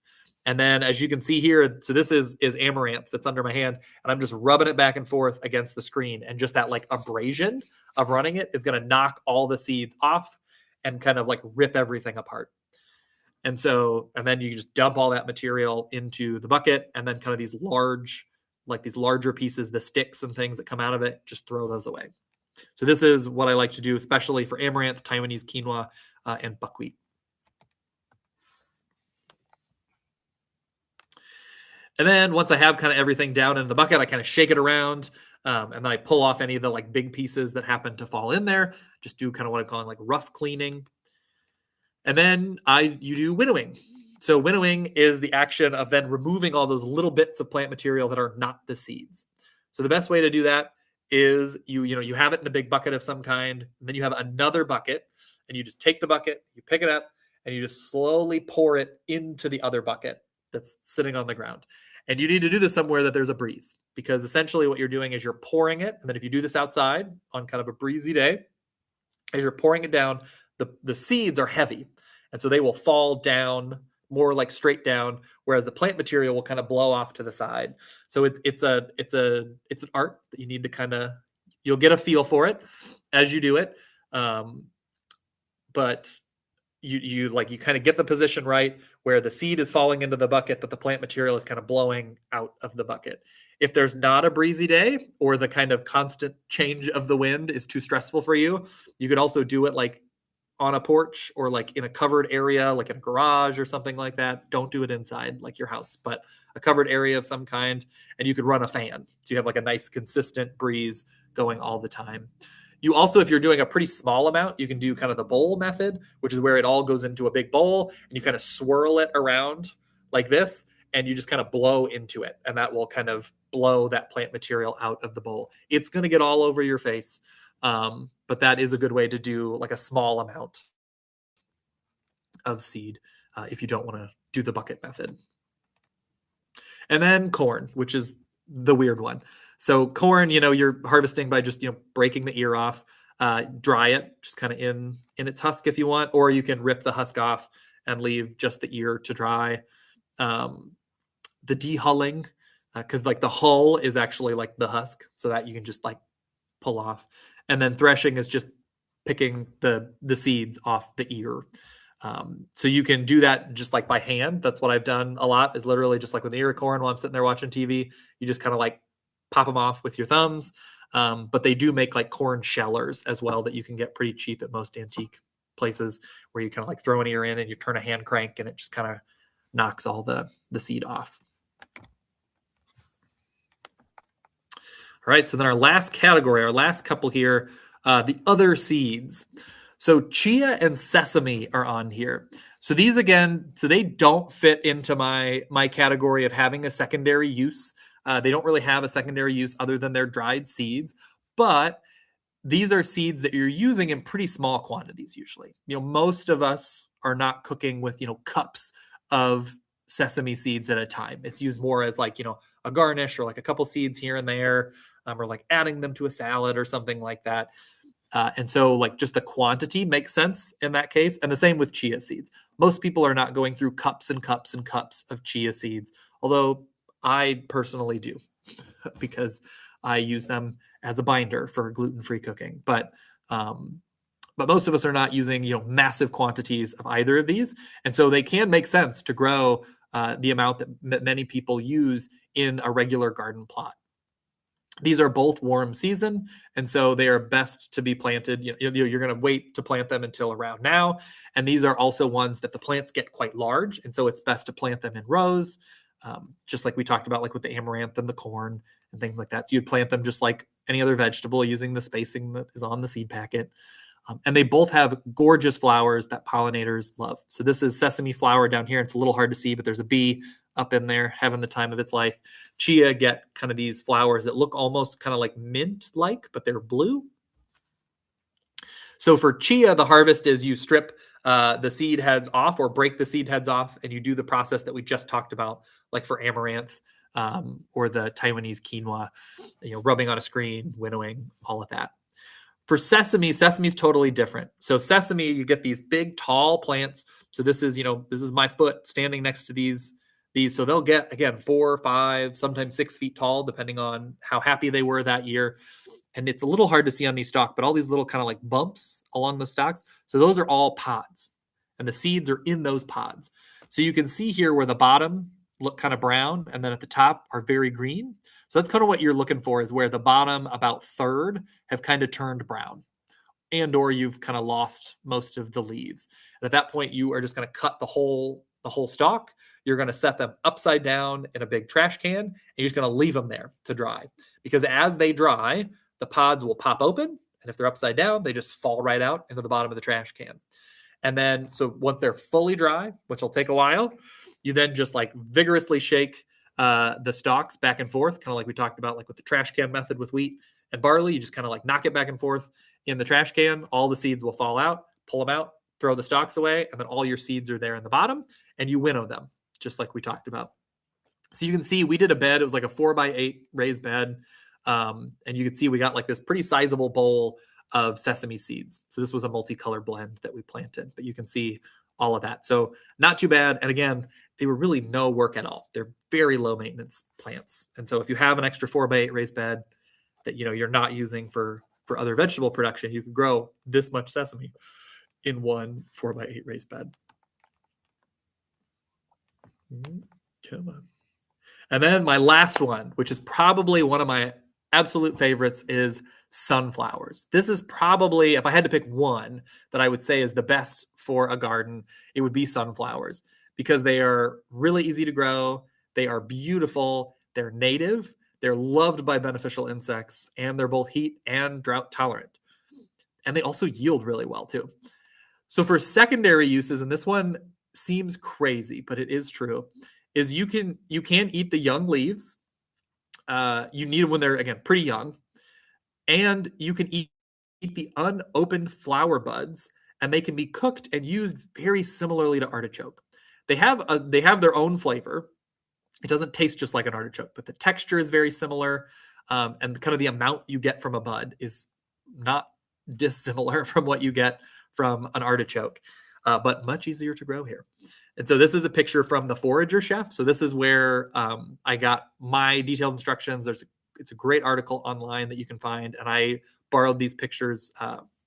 And then as you can see here, so this is amaranth that's under my hand, and I'm just rubbing it back and forth against the screen. And just that like abrasion of running it is going to knock all the seeds off and kind of like rip everything apart. And then you just dump all that material into the bucket, and then kind of these larger pieces, the sticks and things that come out of it, just throw those away. So this is what I like to do, especially for amaranth, Taiwanese quinoa, and buckwheat. And then once I have kind of everything down in the bucket, I kind of shake it around, and then I pull off any of the like big pieces that happen to fall in there. Just do kind of what I'm calling like rough cleaning. And then you do winnowing. So winnowing is the action of then removing all those little bits of plant material that are not the seeds. So the best way to do that is you have it in a big bucket of some kind, and then you have another bucket, and you just take the bucket, you pick it up, and you just slowly pour it into the other bucket that's sitting on the ground. And you need to do this somewhere that there's a breeze, because essentially what you're doing is you're pouring it, and then if you do this outside on kind of a breezy day, as you're pouring it down, the seeds are heavy, and so they will fall down more like straight down, whereas the plant material will kind of blow off to the side. So it's an art that you need to you'll get a feel for it as you do it, but you kind of get the position right where the seed is falling into the bucket, but the plant material is kind of blowing out of the bucket. If there's not a breezy day, or the kind of constant change of the wind is too stressful for you, you could also do it like on a porch, or like in a covered area, like in a garage or something like that. Don't do it inside like your house, but a covered area of some kind. And you could run a fan, so you have like a nice consistent breeze going all the time. You also, if you're doing a pretty small amount, you can do kind of the bowl method, which is where it all goes into a big bowl, and you kind of swirl it around like this, and you just kind of blow into it, and that will kind of blow that plant material out of the bowl. It's going to get all over your face, but that is a good way to do like a small amount of seed if you don't want to do the bucket method. And then corn, which is the weird one. So corn, you're harvesting by just, breaking the ear off, dry it just kind of in its husk if you want, or you can rip the husk off and leave just the ear to dry. The dehulling, because like the hull is actually like the husk, so that you can just like pull off. And then threshing is just picking the seeds off the ear. So you can do that just like by hand. That's what I've done a lot, is literally just like with the ear of corn while I'm sitting there watching TV, you just kind of like pop them off with your thumbs. But they do make like corn shellers as well that you can get pretty cheap at most antique places, where you kind of like throw an ear in and you turn a hand crank and it just kind of knocks all the seed off. All right, so then our last category, our last couple here, the other seeds. So chia and sesame are on here. So these, again, so they don't fit into my category of having a secondary use. They don't really have a secondary use other than their dried seeds, but these are seeds that you're using in pretty small quantities usually. Most of us are not cooking with, cups of sesame seeds at a time. It's used more as like, a garnish or like a couple seeds here and there, or like adding them to a salad or something like that. And so like just the quantity makes sense in that case. And the same with chia seeds. Most people are not going through cups and cups and cups of chia seeds, although I personally do because I use them as a binder for gluten-free cooking. But most of us are not using massive quantities of either of these, and so they can make sense to grow the amount that many people use in a regular garden plot. These are both warm season, and so they are best to be planted. You're going to wait to plant them until around now, and these are also ones that the plants get quite large, and so it's best to plant them in rows, just like we talked about, like with the amaranth and the corn and things like that. So you'd plant them just like any other vegetable using the spacing that is on the seed packet. And they both have gorgeous flowers that pollinators love. So this is sesame flower down here. It's a little hard to see, but there's a bee up in there having the time of its life. Chia get kind of these flowers that look almost kind of like mint-like, but they're blue. So for chia, the harvest is you strip the seed heads off or break the seed heads off, and you do the process that we just talked about, like for amaranth or the Taiwanese quinoa, rubbing on a screen, winnowing, all of that. For sesame, sesame's totally different. So sesame, you get these big, tall plants. So this is my foot standing next to these. So they'll get, again, 4, 5, sometimes 6 feet tall, depending on how happy they were that year. And it's a little hard to see on these stalks, but all these little kind of like bumps along the stalks. So those are all pods, and the seeds are in those pods. So you can see here where the bottom look kind of brown, and then at the top are very green. So that's kind of what you're looking for, is where the bottom about third have kind of turned brown, and or you've kind of lost most of the leaves. And at that point, you are just going to cut the whole stalk. You're going to set them upside down in a big trash can, and you're just going to leave them there to dry. Because as they dry, the pods will pop open, and if they're upside down, they just fall right out into the bottom of the trash can. And then, so once they're fully dry, which will take a while, you then just like vigorously shake the stalks back and forth, kind of like we talked about, like with the trash can method with wheat and barley. You just kind of like knock it back and forth in the trash can. All the seeds will fall out, pull them out, throw the stalks away, and then all your seeds are there in the bottom, and you winnow them, just like we talked about. So you can see we did a bed. It was like a 4x8 raised bed. And you can see we got like this pretty sizable bowl of sesame seeds. So this was a multicolor blend that we planted, but you can see all of that. So not too bad. And again, they were really no work at all. They're very low maintenance plants. And so if you have an extra 4x8 raised bed that you're not using for other vegetable production, you could grow this much sesame in one 4x8 raised bed. Come on. And then my last one, which is probably one of my absolute favorites, is sunflowers. This is probably, if I had to pick one that I would say is the best for a garden, it would be sunflowers, because they are really easy to grow. They are beautiful. They're native. They're loved by beneficial insects, and they're both heat and drought tolerant. And they also yield really well too. So for secondary uses, and this one seems crazy, but it is true, is you can eat the young leaves. You need them when they're, again, pretty young. And you can eat the unopened flower buds, and they can be cooked and used very similarly to artichoke. They have their own flavor. It doesn't taste just like an artichoke, but the texture is very similar. And kind of the amount you get from a bud is not dissimilar from what you get from an artichoke, but much easier to grow here. And so this is a picture from the Forager Chef. So this is where I got my detailed instructions. It's a great article online that you can find. And I borrowed these pictures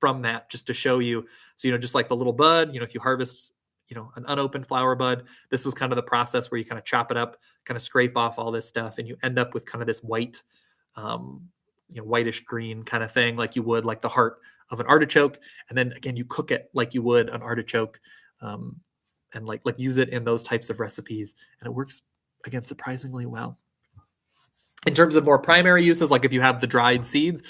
from that just to show you. So, just like the little bud, if you harvest, an unopened flower bud, this was kind of the process where you kind of chop it up, kind of scrape off all this stuff, and you end up with kind of this white, whitish green kind of thing, like you would like the heart of an artichoke. And then again, you cook it like you would an artichoke. And like use it in those types of recipes, and it works, again, surprisingly well. In terms of more primary uses, like if you have the dried seeds,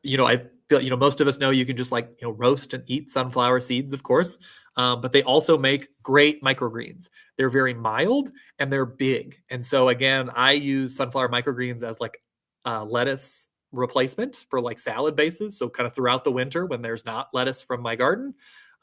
I feel most of us know you can just roast and eat sunflower seeds, of course. But they also make great microgreens. They're very mild and they're big. And so again, I use sunflower microgreens as like lettuce replacement for like salad bases. So kind of throughout the winter when there's not lettuce from my garden,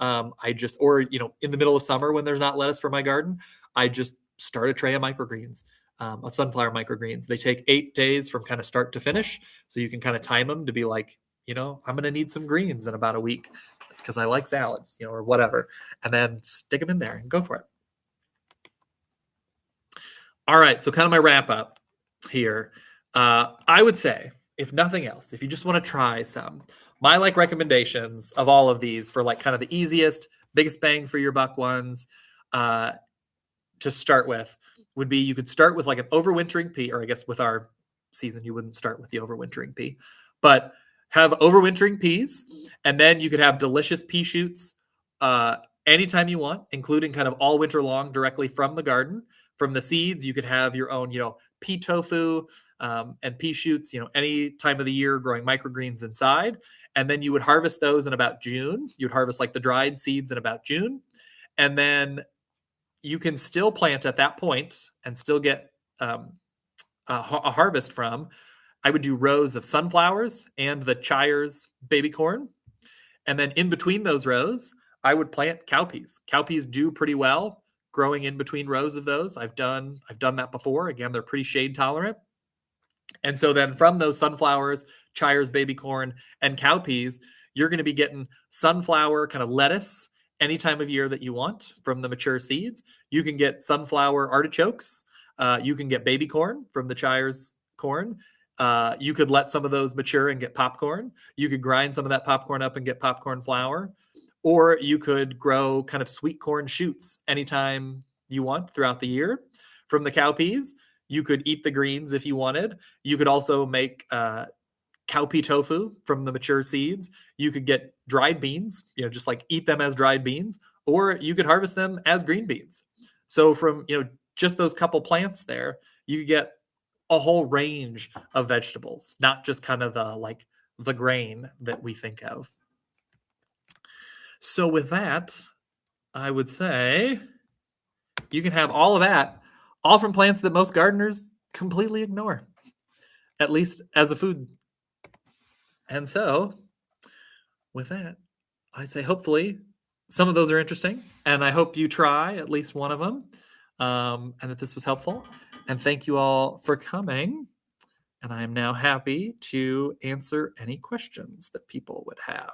I just or in the middle of summer when there's not lettuce from my garden, I just start a tray of microgreens. Of sunflower microgreens. They take 8 days from kind of start to finish. So you can kind of time them to be like, I'm going to need some greens in about a week because I like salads, or whatever. And then stick them in there and go for it. All right. So kind of my wrap up here. I would say, if nothing else, if you just want to try some, my like recommendations of all of these for like kind of the easiest, biggest bang for your buck ones to start with would be you could start with like an overwintering pea, or I guess with our season, you wouldn't start with the overwintering pea, but have overwintering peas. And then you could have delicious pea shoots anytime you want, including kind of all winter long directly from the garden. From the seeds, you could have your own, pea tofu and pea shoots, any time of the year growing microgreens inside. And then you would harvest those in about June. You'd harvest like the dried seeds in about June. And then you can still plant at that point and still get a harvest from. I would do rows of sunflowers and the Chia's baby corn. And then in between those rows, I would plant cowpeas. Cowpeas do pretty well growing in between rows of those. I've done that before. Again, they're pretty shade tolerant. And so then from those sunflowers, Chia's baby corn, and cowpeas, you're going to be getting sunflower kind of lettuce any time of year that you want from the mature seeds. You can get sunflower artichokes. You can get baby corn from the Chia's corn. You could let some of those mature and get popcorn. You could grind some of that popcorn up and get popcorn flour. Or you could grow kind of sweet corn shoots anytime you want throughout the year from the cowpeas. You could eat the greens if you wanted. You could also make cowpea tofu from the mature seeds. You could get dried beans, just like eat them as dried beans, or you could harvest them as green beans. So from, just those couple plants there, you could get a whole range of vegetables, not just kind of the grain that we think of. So with that, I would say you can have all of that, all from plants that most gardeners completely ignore, at least as a food. And so with that, I say hopefully some of those are interesting, and I hope you try at least one of them, and that this was helpful. And thank you all for coming. And I am now happy to answer any questions that people would have.